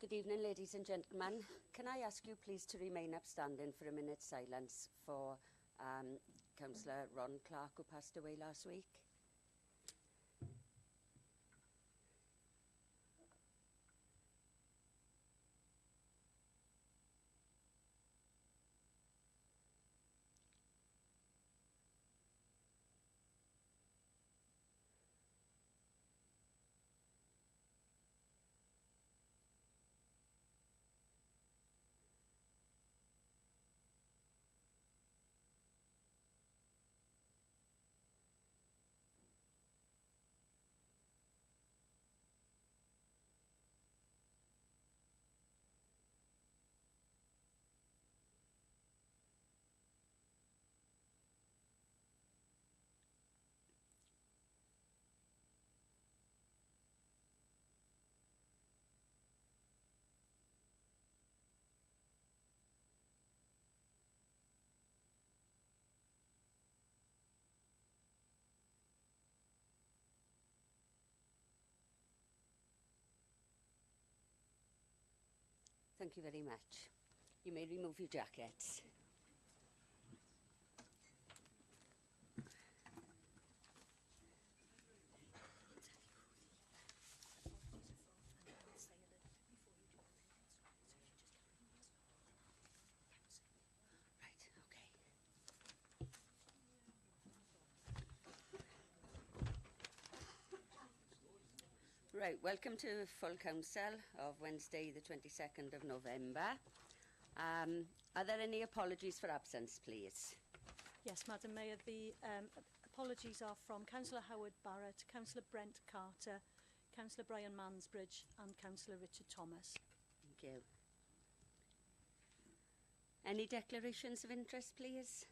Good evening, ladies and gentlemen. Can I ask you please to remain upstanding for a minute's silence for Councillor Ron Clark, who passed away last week? Thank you very much. You may remove your jackets. Right, okay. Right, welcome to full council of Wednesday the 22nd of November. Are there any apologies for absence, please? Yes, Madam Mayor, the apologies are from Councillor Howard Barrett, Councillor Brent Carter, Councillor Brian Mansbridge and Councillor Richard Thomas. Thank you. Any declarations of interest, please?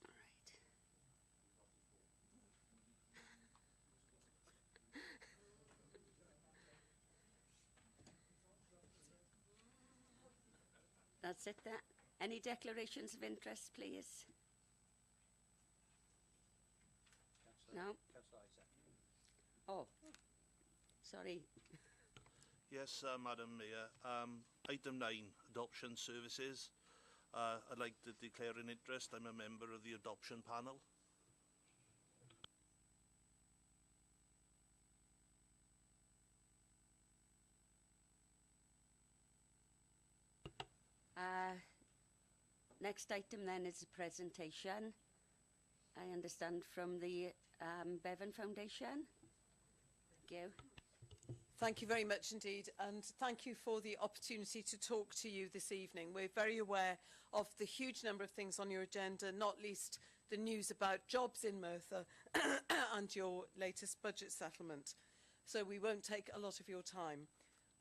All right. That's it then. Any declarations of interest, please? No? Oh, sorry. Yes, Madam Mayor. Item 9, Adoption Services. I'd like to declare an interest. I'm a member of the adoption panel. Next item then is a presentation, I understand, from the Bevan Foundation. Thank you. Thank you very much indeed, and thank you for the opportunity to talk to you this evening. We're very aware of the huge number of things on your agenda, not least the news about jobs in Merthyr and your latest budget settlement. So we won't take a lot of your time.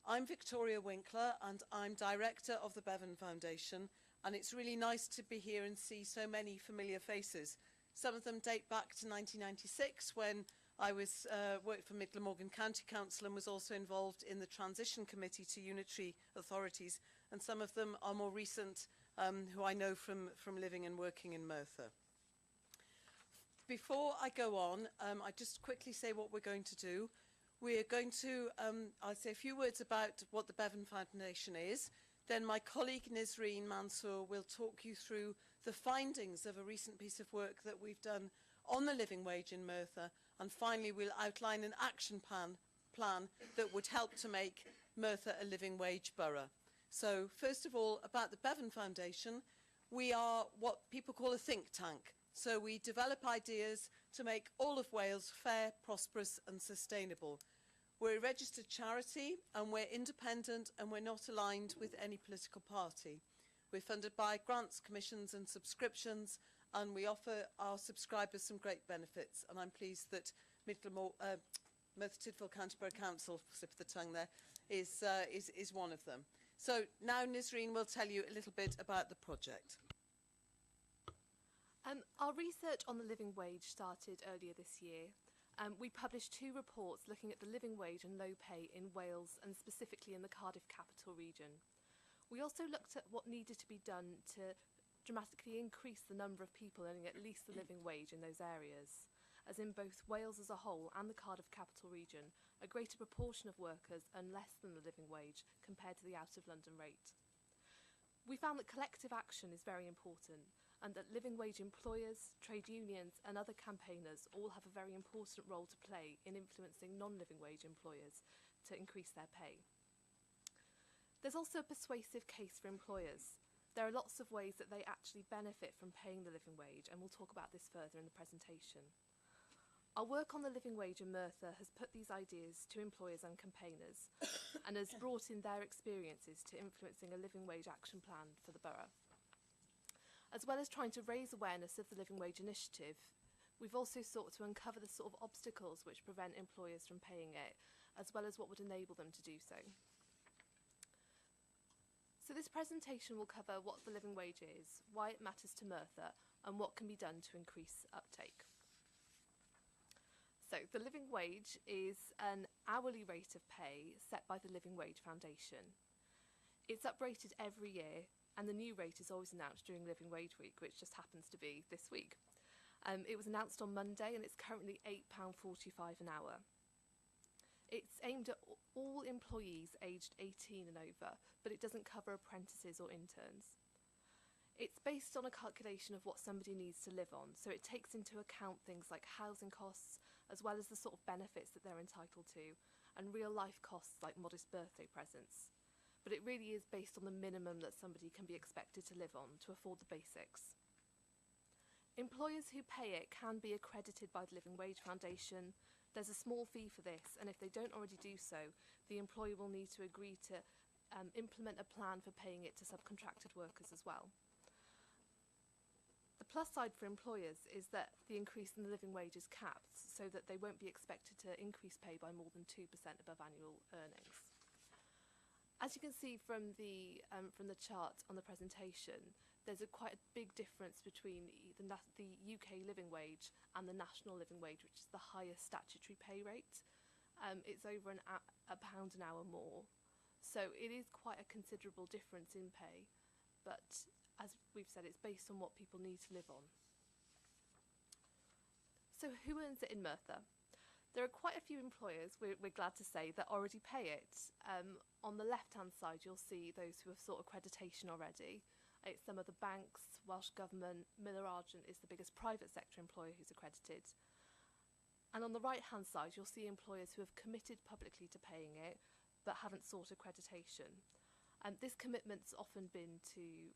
I'm Victoria Winkler and I'm Director of the Bevan Foundation, and it's really nice to be here and see so many familiar faces. Some of them date back to 1996 when I worked for Middle Morgan County Council and was also involved in the Transition Committee to Unitary Authorities, and some of them are more recent, who I know from living and working in Merthyr. Before I go on, I just quickly say what we're going to do. We're going to, I'll say a few words about what the Bevan Foundation is. Then my colleague Nisreen Mansour will talk you through the findings of a recent piece of work that we've done on the living wage in Merthyr, and finally we'll outline an action plan that would help to make Merthyr a living wage borough. So first of all, about the Bevan Foundation, we are what people call a think tank. So we develop ideas to make all of Wales fair, prosperous and sustainable. We're a registered charity and we're independent and we're not aligned with any political party. We're funded by grants, commissions and subscriptions, and we offer our subscribers some great benefits, and I'm pleased that Merthyr Tydfil County Borough Council, slip of the tongue there, is one of them. So now Nisreen will tell you a little bit about the project. Our research on the living wage started earlier this year. We published 2 reports looking at the living wage and low pay in Wales and specifically in the Cardiff capital region. We also looked at what needed to be done to dramatically increase the number of people earning at least the living wage in those areas. as in both Wales as a whole and the Cardiff capital region, a greater proportion of workers earn less than the living wage compared to the out of London rate. We found that collective action is very important, and that living wage employers, trade unions and other campaigners all have a very important role to play in influencing non-living wage employers to increase their pay. There's also a persuasive case for employers. There are lots of ways that they actually benefit from paying the living wage, and we'll talk about this further in the presentation. Our work on the living wage in Merthyr has put these ideas to employers and campaigners and has brought in their experiences to influencing a living wage action plan for the borough. As well as trying to raise awareness of the Living Wage Initiative, we've also sought to uncover the sort of obstacles which prevent employers from paying it, as well as what would enable them to do so. So this presentation will cover what the living wage is, why it matters to Merthyr, and what can be done to increase uptake. So the living wage is an hourly rate of pay set by the Living Wage Foundation. It's uprated every year, and the new rate is always announced during Living Wage Week, which just happens to be this week. It was announced on Monday, and it's currently £8.45 an hour. It's aimed at all employees aged 18 and over, but it doesn't cover apprentices or interns. It's based on a calculation of what somebody needs to live on, so it takes into account things like housing costs, as well as the sort of benefits that they're entitled to, and real life costs like modest birthday presents. But it really is based on the minimum that somebody can be expected to live on to afford the basics. Employers who pay it can be accredited by the Living Wage Foundation. There's a small fee for this, and if they don't already do so, the employer will need to agree to implement a plan for paying it to subcontracted workers as well. The plus side for employers is that the increase in the living wage is capped, so that they won't be expected to increase pay by more than 2% above annual earnings. As you can see from the chart on the presentation, there's quite a big difference between the UK living wage and the national living wage, which is the highest statutory pay rate. It's over a pound an hour more. So it is quite a considerable difference in pay, but as we've said, it's based on what people need to live on. So who earns it in Merthyr? There are quite a few employers, we're glad to say, that already pay it. On the left-hand side, you'll see those who have sought accreditation already. It's some of the banks, Welsh Government, Miller Argent is the biggest private sector employer who's accredited. And on the right-hand side, you'll see employers who have committed publicly to paying it, but haven't sought accreditation. This commitment's often been to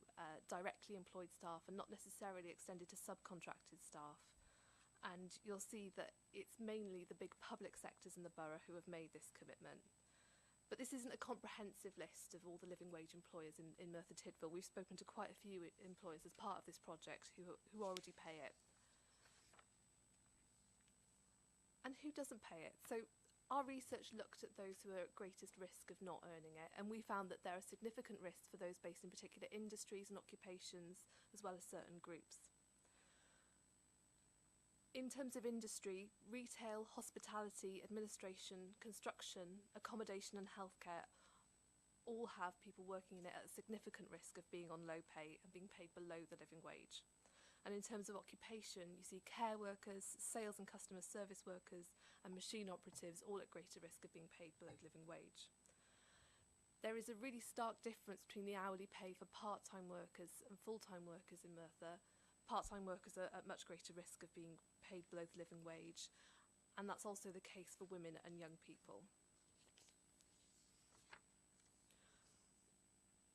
directly employed staff and not necessarily extended to subcontracted staff. And you'll see that it's mainly the big public sectors in the borough who have made this commitment. But this isn't a comprehensive list of all the living wage employers in Merthyr Tydfil. We've spoken to quite a few employers as part of this project who already pay it. And who doesn't pay it? So our research looked at those who are at greatest risk of not earning it, and we found that there are significant risks for those based in particular industries and occupations, as well as certain groups. In terms of industry, retail, hospitality, administration, construction, accommodation and healthcare all have people working in it at a significant risk of being on low pay and being paid below the living wage. And in terms of occupation, you see care workers, sales and customer service workers and machine operatives all at greater risk of being paid below the living wage. There is a really stark difference between the hourly pay for part-time workers and full-time workers in Merthyr. Part-time workers are at much greater risk of being paid below the living wage, and that's also the case for women and young people.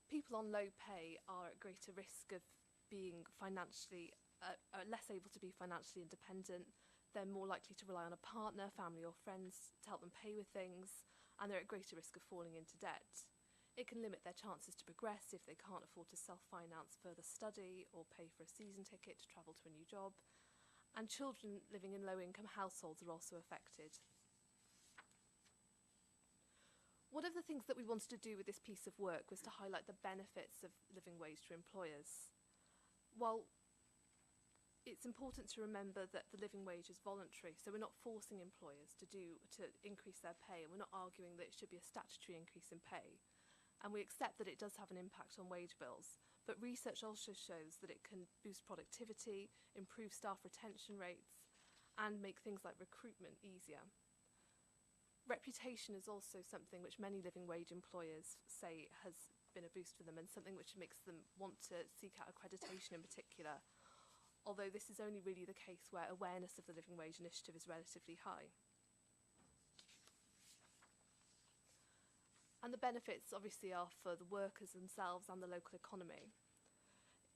People on low pay are at greater risk of being financially, are less able to be financially independent. They're more likely to rely on a partner, family or friends to help them pay with things, and they're at greater risk of falling into debt. It can limit their chances to progress if they can't afford to self-finance further study or pay for a season ticket to travel to a new job. And children living in low-income households are also affected. One of the things that we wanted to do with this piece of work was to highlight the benefits of living wage to employers. While it's important to remember that the living wage is voluntary, so we're not forcing employers to increase their pay, and we're not arguing that it should be a statutory increase in pay. And we accept that it does have an impact on wage bills, but research also shows that it can boost productivity, improve staff retention rates, and make things like recruitment easier. Reputation is also something which many living wage employers say has been a boost for them, and something which makes them want to seek out accreditation in particular, although this is only really the case where awareness of the Living Wage Initiative is relatively high. And the benefits obviously are for the workers themselves and the local economy.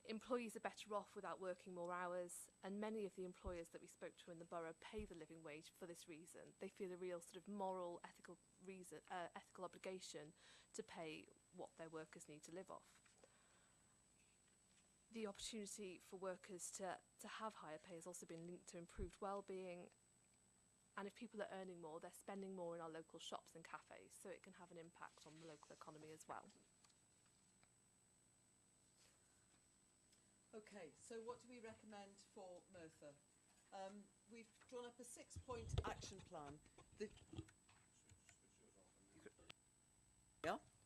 Employees are better off without working more hours, and many of the employers that we spoke to in the borough pay the living wage for this reason. They feel a real sort of moral, ethical obligation to pay what their workers need to live off. The opportunity for workers to have higher pay has also been linked to improved well-being, and if people are earning more, they're spending more in our local shops and cafes, so it can have an impact on the local economy as well. Okay, so what do we recommend for Merthyr? We've drawn up a 6-point action plan.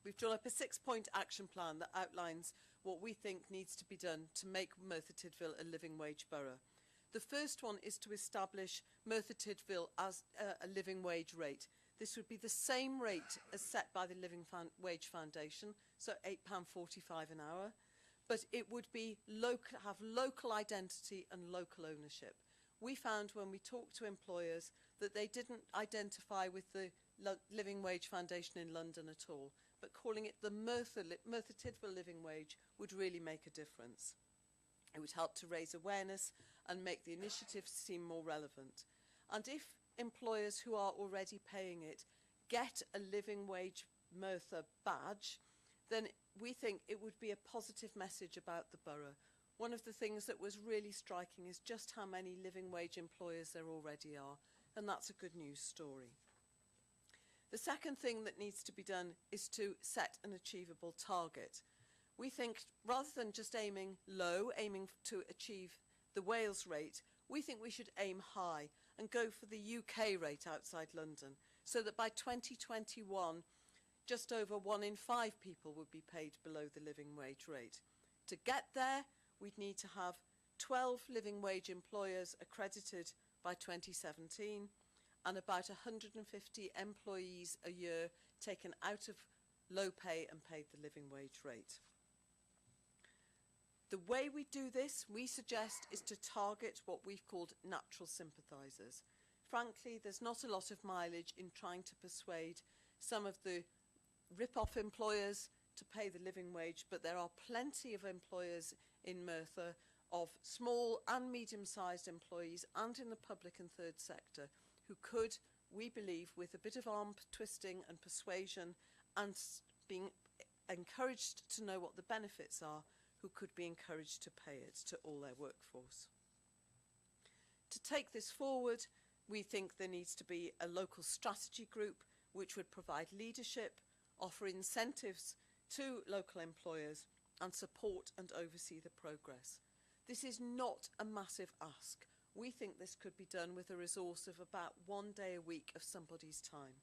We've drawn up a 6-point action plan that outlines what we think needs to be done to make Merthyr Tydfil a living wage borough. The first one is to establish Merthyr Tydfil as a living wage rate. This would be the same rate as set by the Living Wage Foundation, so £8.45 an hour, but it would be have local identity and local ownership. We found when we talked to employers that they didn't identify with the Living Wage Foundation in London at all, but calling it the Merthyr Tydfil Living Wage would really make a difference. It would help to raise awareness and make the initiative seem more relevant. And if employers who are already paying it get a living wage Merthyr badge, then we think it would be a positive message about the borough. One of the things that was really striking is just how many living wage employers there already are, and that's a good news story. The second thing that needs to be done is to set an achievable target. We think rather than just aiming low, aiming to achieve the Wales rate, we think we should aim high and go for the UK rate outside London, so that by 2021, just over 1 in 5 people would be paid below the living wage rate. To get there, we'd need to have 12 living wage employers accredited by 2017 and about 150 employees a year taken out of low pay and paid the living wage rate. The way we do this, we suggest, is to target what we've called natural sympathisers. Frankly, there's not a lot of mileage in trying to persuade some of the rip-off employers to pay the living wage, but there are plenty of employers in Merthyr, of small and medium-sized employees and in the public and third sector, who could, we believe, with a bit of arm twisting and persuasion and being encouraged to know what the benefits are, who could be encouraged to pay it to all their workforce. To take this forward, we think there needs to be a local strategy group which would provide leadership, offer incentives to local employers and support and oversee the progress. This is not a massive ask. We think this could be done with a resource of about 1 day a week of somebody's time.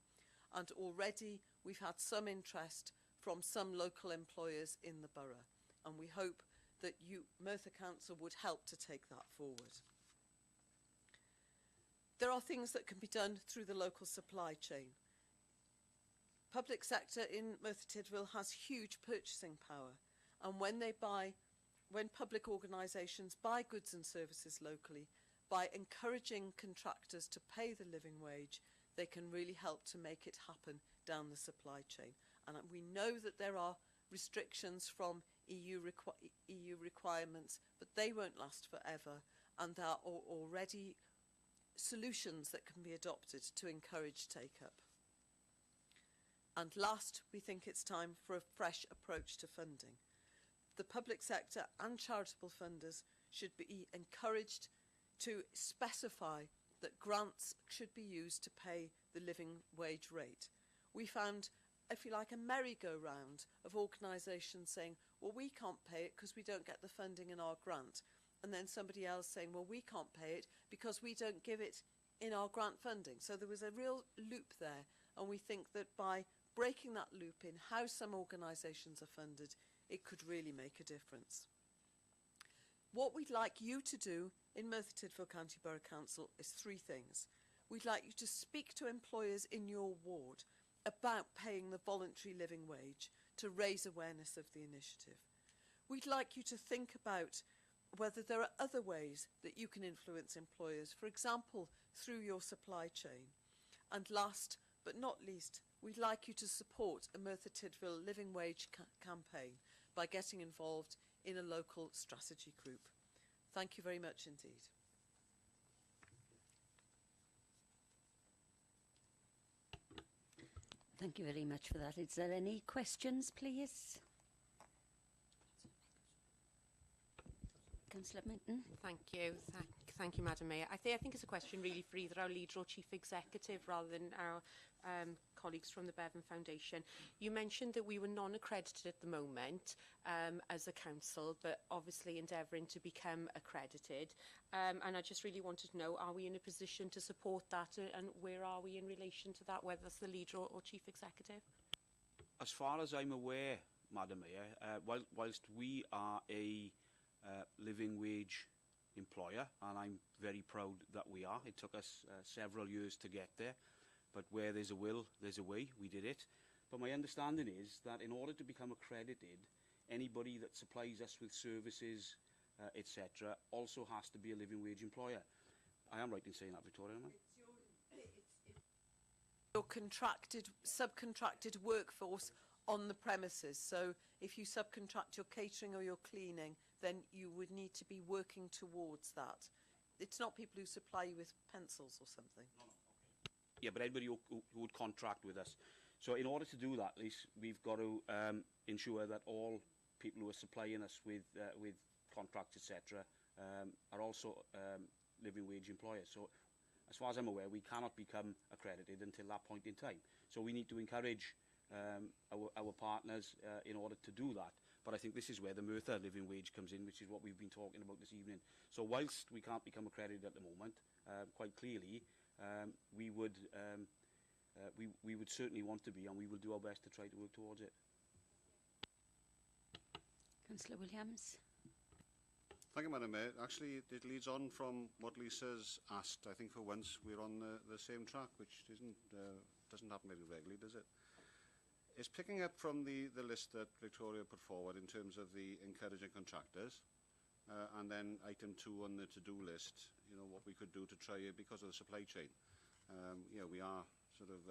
And already we've had some interest from some local employers in the borough. And we hope that Merthyr Council would help to take that forward. There are things that can be done through the local supply chain. Public sector in Merthyr Tydfil has huge purchasing power, and when public organisations buy goods and services locally, by encouraging contractors to pay the living wage, they can really help to make it happen down the supply chain. And we know that there are restrictions from EU requirements, but they won't last forever, and there are already solutions that can be adopted to encourage take-up. And last, we think it's time for a fresh approach to funding. The public sector and charitable funders should be encouraged to specify that grants should be used to pay the living wage rate. We found, if you like, a merry-go-round of organisations saying, well, we can't pay it because we don't get the funding in our grant. And then somebody else saying, well, we can't pay it because we don't give it in our grant funding. So there was a real loop there. And we think that by breaking that loop in how some organisations are funded, it could really make a difference. What we'd like you to do in Merthyr Tydfil County Borough Council is three things. We'd like you to speak to employers in your ward about paying the voluntary living wage to raise awareness of the initiative. We'd like you to think about whether there are other ways that you can influence employers, for example, through your supply chain. And last but not least, we'd like you to support a Merthyr Tydfil living wage campaign by getting involved in a local strategy group. Thank you very much indeed. Thank you very much for that. Is there any questions, please? Councillor Minton. Thank you. Thank you, Madam Mayor. I think it's a question really for either our leader or chief executive rather than our colleagues from the Bevan Foundation. You mentioned that we were non-accredited at the moment as a council, but obviously endeavouring to become accredited. And I just really wanted to know, are we in a position to support that, and where are we in relation to that, whether it's the leader or chief executive? As far as I'm aware, Madam Mayor, whilst we are a living wage employer, and I'm very proud that we are. It took us several years to get there, but where there's a will, there's a way. We did it. But my understanding is that in order to become accredited, anybody that supplies us with services, etc., also has to be a living wage employer. I am right in saying that, Victoria, am I? It's your contracted, subcontracted workforce on the premises. So if you subcontract your catering or your cleaning, then you would need to be working towards that. It's not people who supply you with pencils or something. No, okay. Yeah, but anybody who would contract with us. So in order to do that, at least, we've got to ensure that all people who are supplying us with contracts, etc., are also living wage employers. So as far as I'm aware, we cannot become accredited until that point in time. So we need to encourage our partners in order to do that. But I think this is where the Merthyr living wage comes in, which is what we've been talking about this evening. So whilst we can't become accredited at the moment, quite clearly, we would certainly want to be, and we will do our best to try to work towards it. Councillor Williams. Thank you, Madam Mayor. Actually, it leads on from what Lisa's asked. I think for once we're on the same track, which doesn't happen very regularly, does it? It's picking up from the list that Victoria put forward in terms of the encouraging contractors, and then item 2 on the to-do list, you know, what we could do to try it because of the supply chain. You know, we are sort of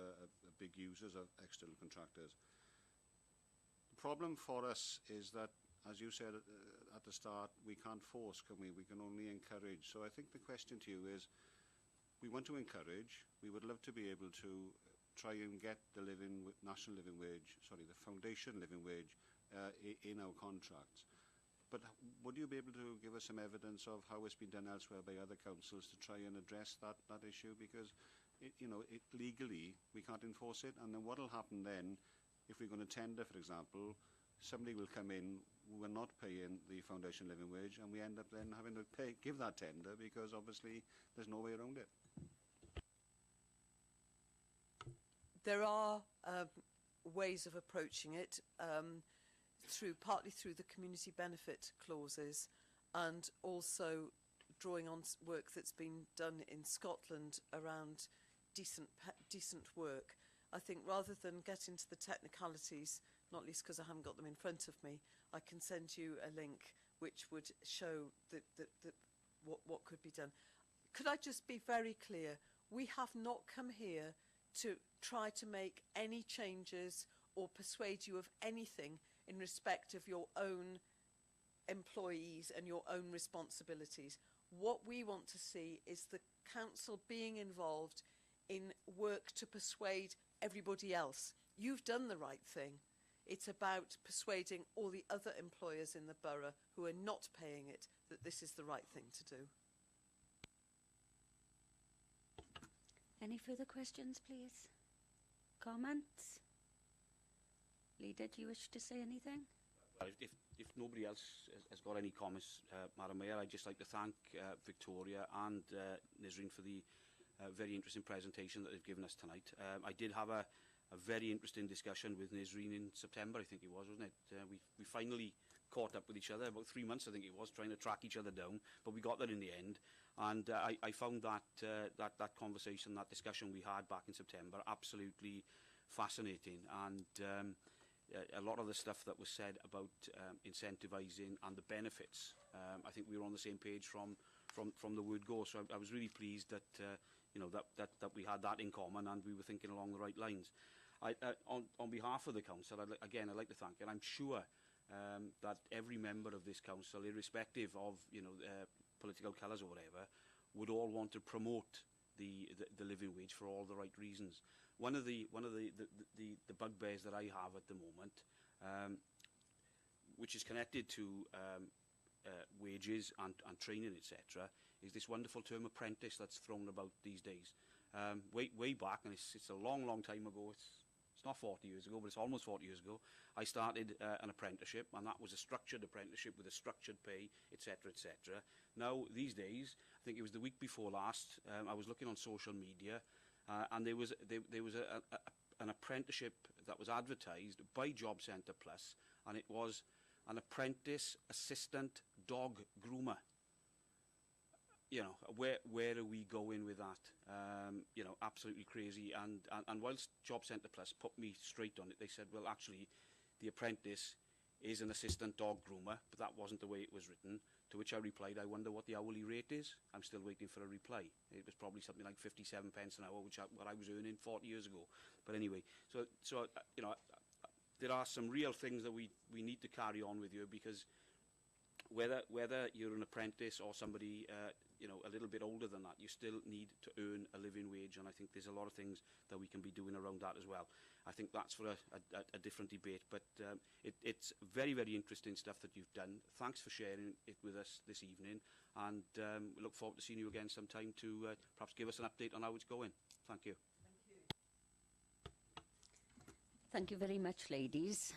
big users of external contractors. The problem for us is that, as you said at the start, we can't force, can we? We can only encourage. So I think the question to you is, we want to encourage, we would love to be able to try and get the national living wage, the foundation living wage in our contracts. But would you be able to give us some evidence of how it's been done elsewhere by other councils to try and address that issue? Because legally we can't enforce it, and then what will happen then if we're going to tender, for example, somebody will come in who are not paying the foundation living wage, and we end up then having to give that tender because obviously there's no way around it. There are ways of approaching it, partly through the community benefit clauses, and also drawing on work that's been done in Scotland around decent work. I think rather than get into the technicalities, not least because I haven't got them in front of me, I can send you a link which would show what could be done. Could I just be very clear? We have not come here to try to make any changes or persuade you of anything in respect of your own employees and your own responsibilities. What we want to see is the council being involved in work to persuade everybody else. You've done the right thing. It's about persuading all the other employers in the borough who are not paying it that this is the right thing to do. Any further questions, please? Comments? Leader, do you wish to say anything? If nobody else has got any comments, Madam Mayor, I'd just like to thank Victoria and Nisreen for the very interesting presentation that they've given us tonight. I did have a a very interesting discussion with Nisreen in September, I think it was, wasn't it? We finally caught up with each other, about 3 months I think it was, trying to track each other down, but we got there in the end. And I found that conversation, that discussion we had back in September, absolutely fascinating. And a lot of the stuff that was said about incentivising and the benefits, I think we were on the same page from the word go. So I was really pleased that you know, that we had that in common and we were thinking along the right lines. On behalf of the council, I'd like to thank you. And I'm sure that every member of this council, irrespective of, you know, political colours or whatever, would all want to promote the living wage for all the right reasons. One of the bugbears that I have at the moment, which is connected to wages and training, etc., is this wonderful term apprentice that's thrown about these days. Way back, and it's a long time ago. It's not 40 years ago, but it's almost 40 years ago. I started an apprenticeship, and that was a structured apprenticeship with a structured pay, etc., etc. Now, these days, I think it was the week before last, I was looking on social media, and there was an apprenticeship that was advertised by Job Centre Plus, and it was an apprentice assistant dog groomer. You know, where are we going with that? You know, absolutely crazy. And whilst Job Centre Plus put me straight on it, they said, well, actually, the apprentice is an assistant dog groomer, but that wasn't the way it was written. To which I replied, I wonder what the hourly rate is. I'm still waiting for a reply. It was probably something like 57 pence an hour, which what I was earning 40 years ago. But anyway, so you know, there are some real things that we need to carry on with you, because whether you're an apprentice or somebody you know, a little bit older than that, you still need to earn a living wage, and I think there's a lot of things that we can be doing around that as well. I think that's for a different debate, but it's very interesting stuff that you've done. Thanks for sharing it with us this evening, and we look forward to seeing you again sometime to perhaps give us an update on how it's going. Thank you. Thank you very much, ladies.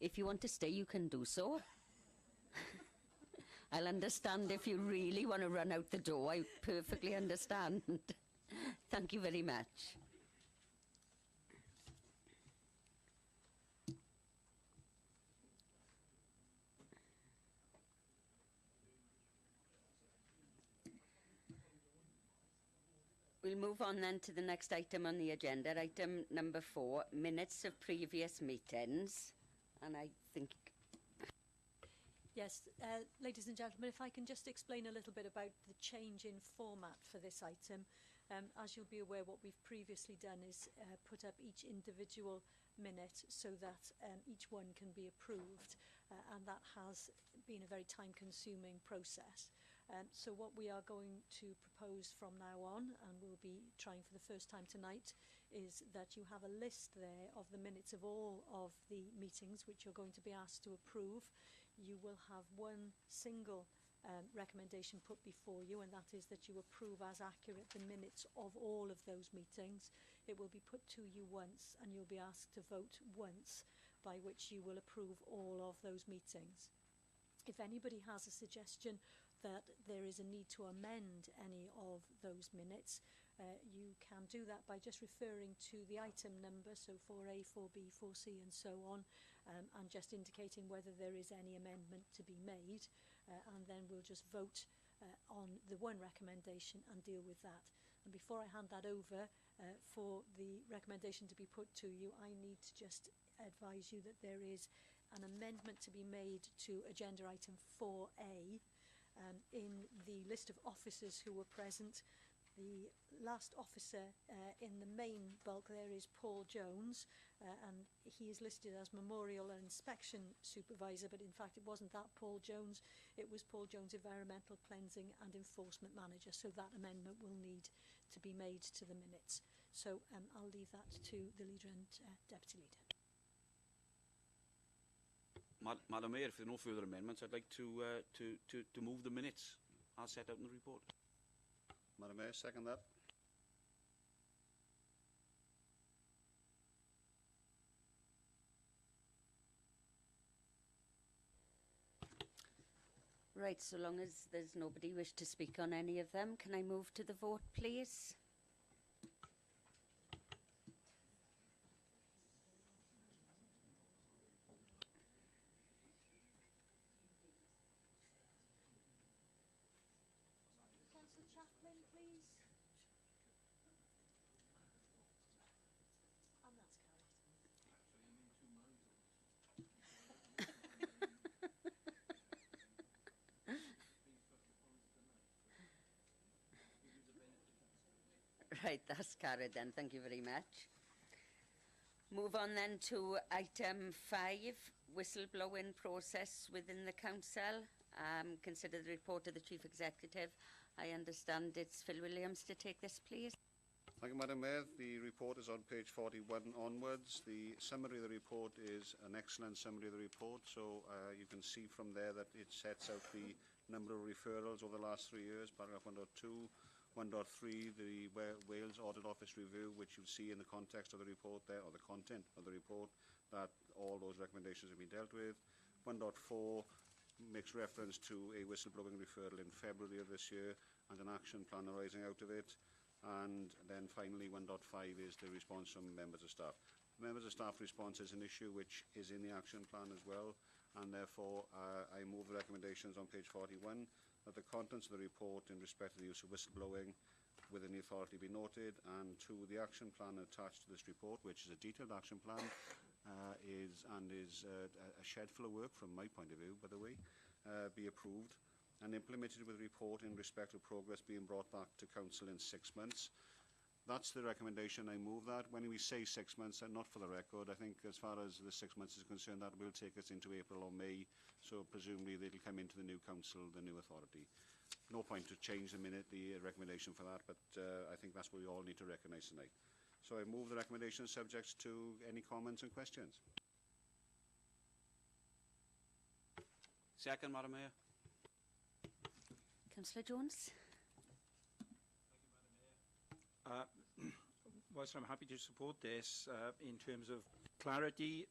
If you want to stay, you can do so. I'll understand if you really want to run out the door. I perfectly understand. Thank you very much. We'll move on then to the next item on the agenda, item number 4, minutes of previous meetings. And I think... Yes, ladies and gentlemen, if I can just explain a little bit about the change in format for this item. As you'll be aware, what we've previously done is put up each individual minute so that each one can be approved, and that has been a very time-consuming process. So what we are going to propose from now on, and we'll be trying for the first time tonight, is that you have a list there of the minutes of all of the meetings which you're going to be asked to approve. You will have one single recommendation put before you, and that is that you approve as accurate the minutes of all of those meetings. It will be put to you once, and you'll be asked to vote once, by which you will approve all of those meetings. If anybody has a suggestion that there is a need to amend any of those minutes, you can do that by just referring to the item number, so 4A, 4B, 4C and so on, and just indicating whether there is any amendment to be made, and then we'll just vote on the one recommendation and deal with that. And before I hand that over for the recommendation to be put to you, I need to just advise you that there is an amendment to be made to agenda item 4A. In the list of officers who were present, the last officer in the main bulk there is Paul Jones, and he is listed as Memorial and Inspection Supervisor, but in fact it wasn't that Paul Jones, it was Paul Jones, Environmental Cleansing and Enforcement Manager, so that amendment will need to be made to the minutes. So I'll leave that to the Leader and Deputy Leader. Madam Mayor, if there are no further amendments, I'd like to move the minutes as set out in the report. Madam Mayor, second that. Right, so long as there's nobody wish to speak on any of them, can I move to the vote, please? Right, that's carried then. Thank you very much. Move on then to item 5, whistleblowing process within the council. Consider the report of the Chief Executive. I understand it's Phil Williams to take this, please. Thank you, Madam Mayor. The report is on page 41 onwards. The summary of the report is an excellent summary of the report. So you can see from there that it sets out the number of referrals over the last 3 years, paragraph 1.2, 1.3, the Wales Audit Office review, which you'll see in the context of the report there, or the content of the report, that all those recommendations have been dealt with. 1.4 makes reference to a whistleblowing referral in February of this year and an action plan arising out of it. And then finally 1.5 is the response from members of staff. Members of staff response is an issue which is in the action plan as well, and therefore I move the recommendations on page 41 that the contents of the report in respect to the use of whistleblowing within the authority be noted, and 2, the action plan attached to this report, which is a detailed action plan, is a shed full of work from my point of view, by the way, be approved and implemented with a report in respect of progress being brought back to Council in 6 months. That's the recommendation. I move that. When we say 6 months, and not for the record, I think as far as the 6 months is concerned, that will take us into April or May, so presumably they'll come into the new council, the new authority. No point to change the recommendation for that, but I think that's what we all need to recognise tonight. So I move the recommendation subject to any comments and questions. Second, Madam Mayor. Councillor Jones. Whilst I'm happy to support this in terms of clarity,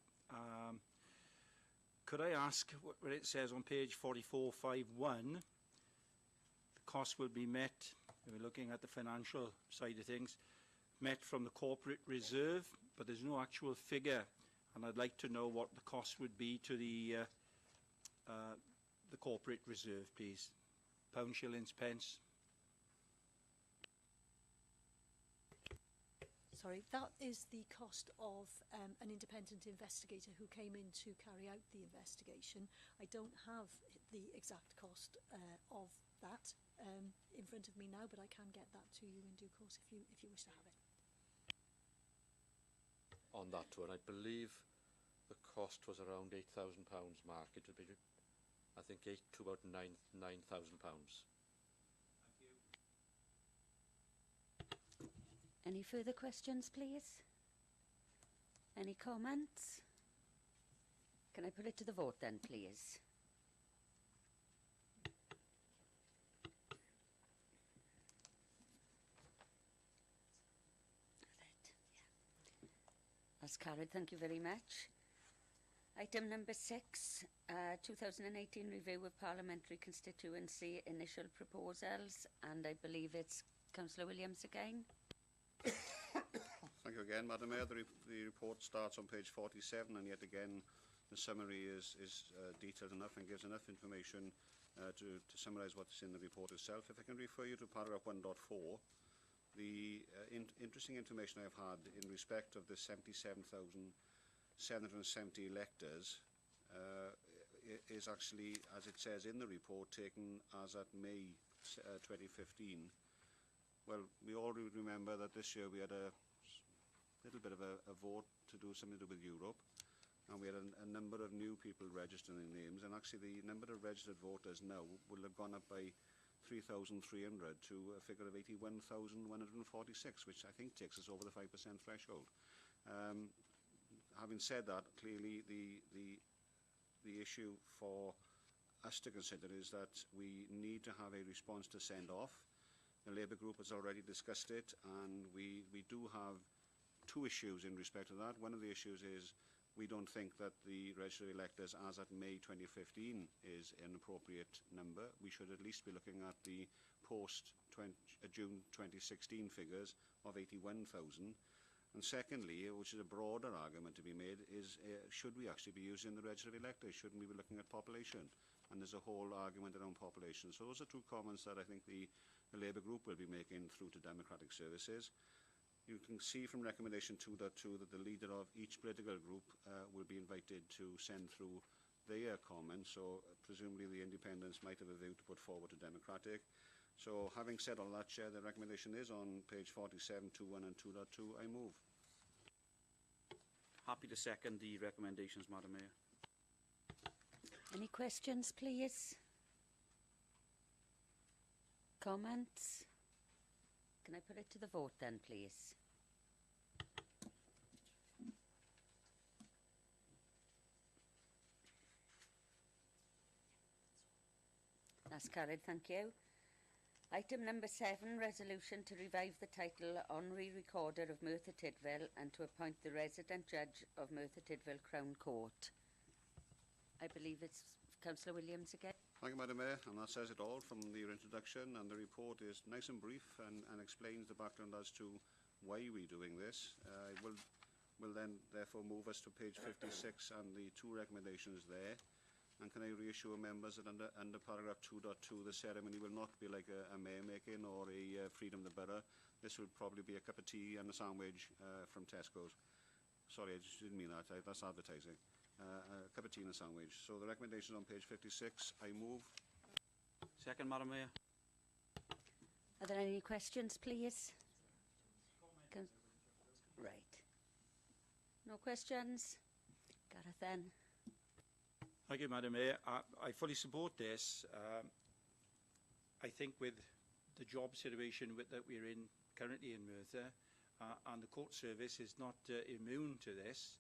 could I ask what it says on page 4451, the cost will be met, we're looking at the financial side of things, met from the corporate reserve, but there's no actual figure, and I'd like to know what the cost would be to the corporate reserve, please. Pounds, shillings, pence. Sorry, that is the cost of an independent investigator who came in to carry out the investigation. I don't have the exact cost of that in front of me now, but I can get that to you in due course if you wish to have it. On that one, I believe the cost was around £8,000 mark. It would be, I think, £8,000 to about £9,000. Any further questions, please? Any comments? Can I put it to the vote then, please? That's carried. Thank you very much. Item number 6, 2018 review of parliamentary constituency initial proposals, and I believe it's Councillor Williams again. Thank you again, Madam Mayor. The report starts on page 47, and yet again the summary is detailed enough and gives enough information to summarise what's in the report itself. If I can refer you to paragraph 1.4, the interesting information I've had in respect of the 77,770 electors is actually, as it says in the report, taken as at May 2015. Well, we all remember that this year we had a little bit of a vote to do something to do with Europe, and we had a number of new people registering their names, and actually the number of registered voters now will have gone up by 3,300 to a figure of 81,146, which I think takes us over the 5% threshold. Having said that, clearly the issue for us to consider is that we need to have a response to send off. The Labour group has already discussed it, and we do have 2 issues in respect to that. One of the issues is we don't think that the registered electors as at May 2015 is an appropriate number. We should at least be looking at the post-June 2016 figures of 81,000. And secondly, which is a broader argument to be made, is should we actually be using the registered electors? Shouldn't we be looking at population? And there's a whole argument around population. So those are 2 comments that I think the Labour group will be making through to Democratic Services. You can see from recommendation 2.2 that the leader of each political group will be invited to send through their comments, so presumably the independents might have a view to put forward to Democratic. So, having said all that, Chair, the recommendation is on page 47, 2.1 and 2.2. I move. Happy to second the recommendations, Madam Mayor. Any questions, please? Comments? Can I put it to the vote then, please? That's carried, thank you. Item number 7, resolution to revive the title Honorary Recorder of Merthyr Tydfil and to appoint the resident judge of Merthyr Tydfil Crown Court. I believe it's Councillor Williams again. Thank you, Madam Mayor, and that says it all from your introduction, and the report is nice and brief and explains the background as to why we're doing this. Will then therefore move us to page 56 and the 2 recommendations there. And can I reassure members that under paragraph 2.2, the ceremony will not be like a mayor making or a Freedom the Borough. This will probably be a cup of tea and a sandwich from Tesco's. Sorry, I just didn't mean that. That's advertising. A cup of tea and a sandwich. So the recommendation on page 56, I move. Second, Madam Mayor. Are there any questions, please? Right. No questions? Gareth then. Thank you, Madam Mayor. I fully support this. I think with the job situation that we're in currently in Merthyr, and the court service is not immune to this,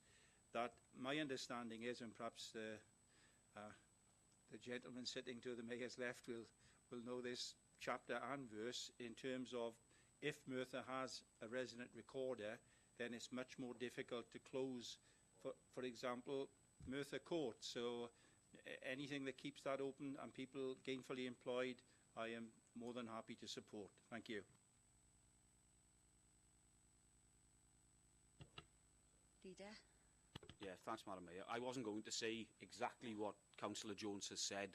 that my understanding is, and perhaps the gentleman sitting to the Mayor's left will know this chapter and verse, in terms of if Merthyr has a resident recorder, then it's much more difficult to close, for example, Merthyr Court. So anything that keeps that open and people gainfully employed, I am more than happy to support. Thank you. Leader. Yeah, thanks, Madam Mayor. I wasn't going to say exactly what Councillor Jones has said,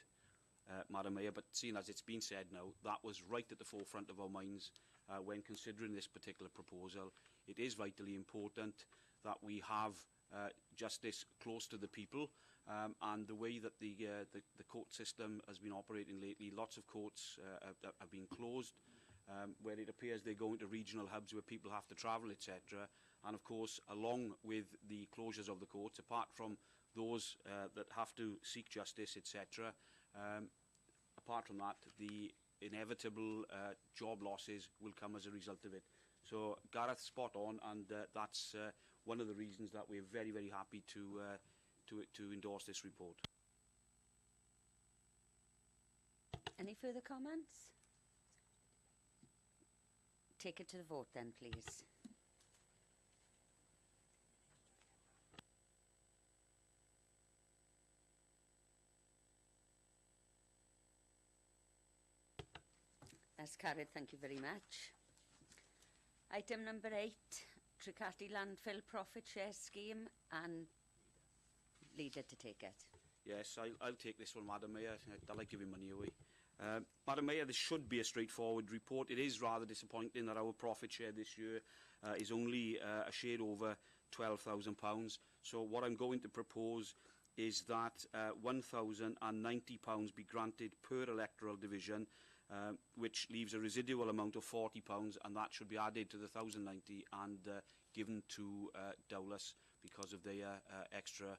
Madam Mayor, but seeing as it's been said now, that was right at the forefront of our minds when considering this particular proposal. It is vitally important that we have justice close to the people, and the way that the court system has been operating lately, lots of courts have been closed, where it appears they're going to regional hubs where people have to travel, etc. And of course, along with the closures of the courts, apart from those that have to seek justice, etc., apart from that, the inevitable job losses will come as a result of it. So Gareth, spot on, and that's one of the reasons that we're very, very happy to endorse this report. Any further comments? Take it to the vote then, please. That's carried, thank you very much. Item number 8, Tricati Landfill Profit Share Scheme, and Leader to take it. Yes, I'll take this one, Madam Mayor. I like giving money away. Madam Mayor, this should be a straightforward report. It is rather disappointing that our profit share this year is only a shade over £12,000. So what I'm going to propose is that £1,090 be granted per electoral division, which leaves a residual amount of £40, and that should be added to the £1,090 and given to Dowless because of their extra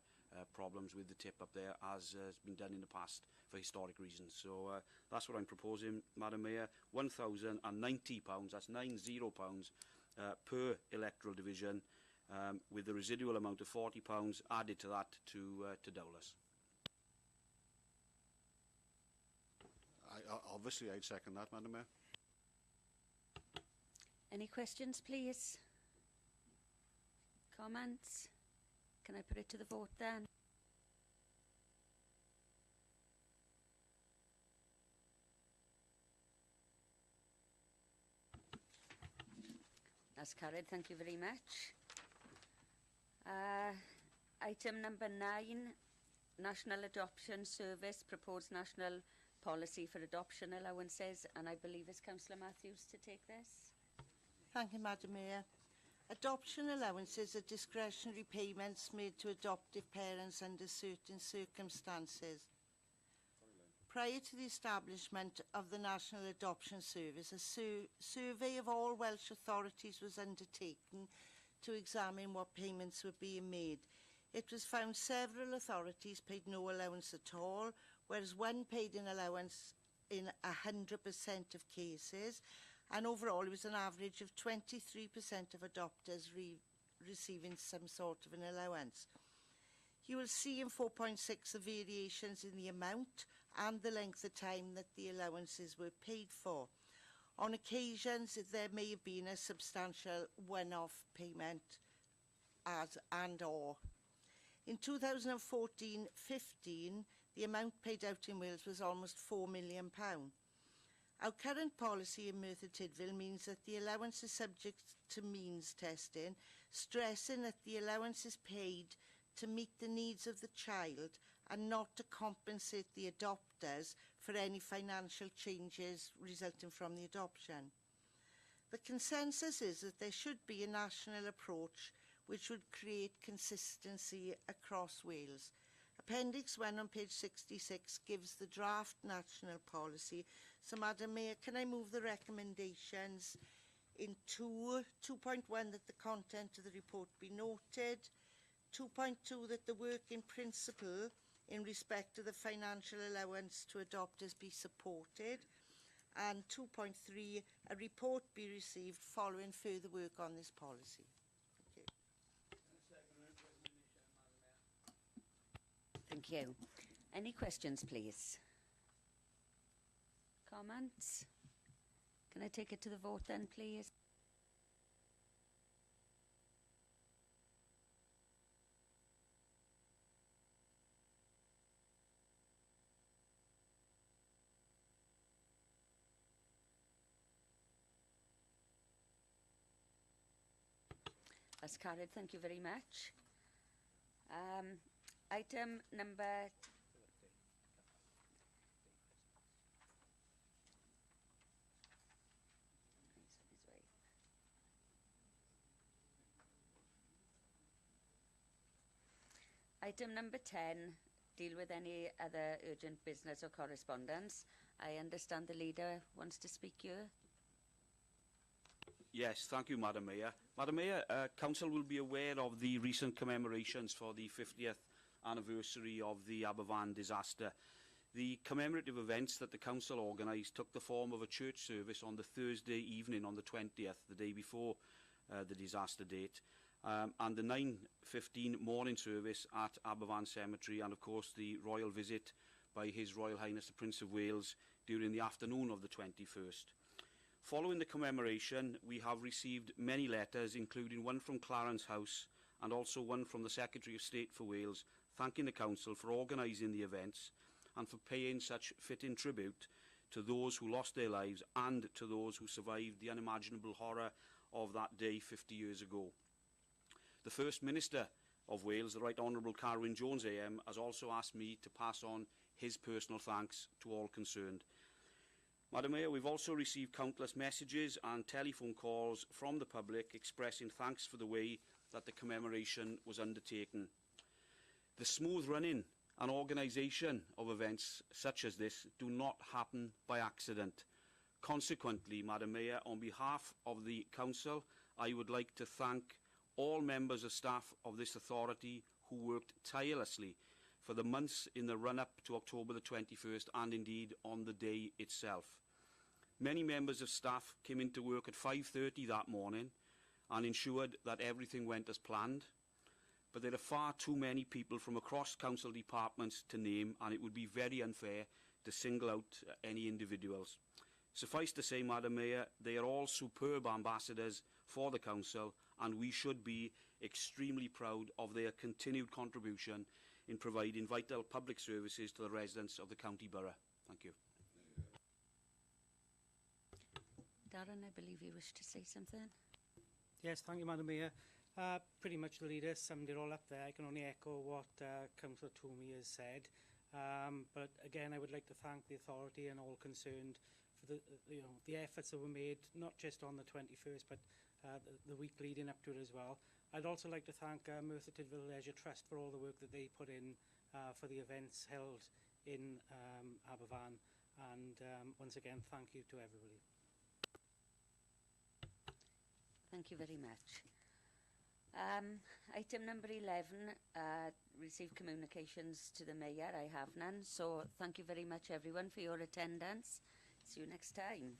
problems with the tip up there, as has been done in the past for historic reasons. So that's what I'm proposing, Madam Mayor. £1,090, that's £90 per electoral division, with the residual amount of £40 added to that to Dowless. Obviously, I'd second that, Madam Mayor. Any questions, please? Comments? Can I put it to the vote then? That's carried, thank you very much. Item number 9, National Adoption Service, proposed national policy for adoption allowances, and I believe it's Councillor Matthews to take this. Thank you, Madam Mayor. Adoption allowances are discretionary payments made to adoptive parents under certain circumstances. prior to the establishment of the National Adoption Service, a survey of all Welsh authorities was undertaken to examine what payments were being made. It was found several authorities paid no allowance at all, whereas one paid an allowance in 100% of cases, and overall it was an average of 23% of adopters receiving some sort of an allowance. You will see in 4.6 the variations in the amount and the length of time that the allowances were paid for. On occasions, there may have been a substantial one-off payment or. In 2014-15, the amount paid out in Wales was almost £4 million. Our current policy in Merthyr Tydfil means that the allowance is subject to means testing, stressing that the allowance is paid to meet the needs of the child and not to compensate the adopters for any financial changes resulting from the adoption. The consensus is that there should be a national approach which would create consistency across Wales. Appendix 1 on page 66 gives the draft national policy. So, Madam Mayor, can I move the recommendations in 2.1 that the content of the report be noted, 2.2 that the working principle in respect to the financial allowance to adopters be supported, and 2.3 a report be received following further work on this policy. Thank you. Any questions, please? Comments? Can I take it to the vote then, please? That's carried. Thank you very much. Item number... Item number 10, deal with any other urgent business or correspondence. I understand the leader wants to speak here. Yes, thank you, Madam Mayor. Madam Mayor, Council will be aware of the recent commemorations for the 50th anniversary of the Aberfan disaster. The commemorative events that the Council organised took the form of a church service on the Thursday evening on the 20th, the day before the disaster date, and the 9:15 morning service at Aberfan Cemetery, and of course the royal visit by His Royal Highness the Prince of Wales during the afternoon of the 21st. Following the commemoration, we have received many letters, including one from Clarence House and also one from the Secretary of State for Wales, thanking the Council for organising the events and for paying such fitting tribute to those who lost their lives and to those who survived the unimaginable horror of that day 50 years ago. The First Minister of Wales, the Right Honourable Carwyn Jones AM, has also asked me to pass on his personal thanks to all concerned. Madam Mayor, we've also received countless messages and telephone calls from the public expressing thanks for the way that the commemoration was undertaken. The smooth running and organisation of events such as this do not happen by accident. Consequently, Madam Mayor, on behalf of the Council, I would like to thank all members of staff of this authority who worked tirelessly for the months in the run-up to October the 21st and indeed on the day itself. Many members of staff came into work at 5:30 that morning and ensured that everything went as planned. But there are far too many people from across council departments to name, and it would be very unfair to single out any individuals. Suffice to say, Madam Mayor, they are all superb ambassadors for the council, and we should be extremely proud of their continued contribution in providing vital public services to the residents of the county borough. Thank you. Darren, I believe you wish to say something. Yes, thank you, Madam Mayor. Pretty much the leader summed it all up there. I can only echo what Councillor Toomey has said. But again, I would like to thank the authority and all concerned for the efforts that were made, not just on the 21st, but the week leading up to it as well. I'd also like to thank Merthyr Tydfil Leisure Trust for all the work that they put in for the events held in Aberfan. And once again, thank you to everybody. Thank you very much. Item number 11, received communications to the Mayor. I have none. So thank you very much, everyone, for your attendance. See you next time.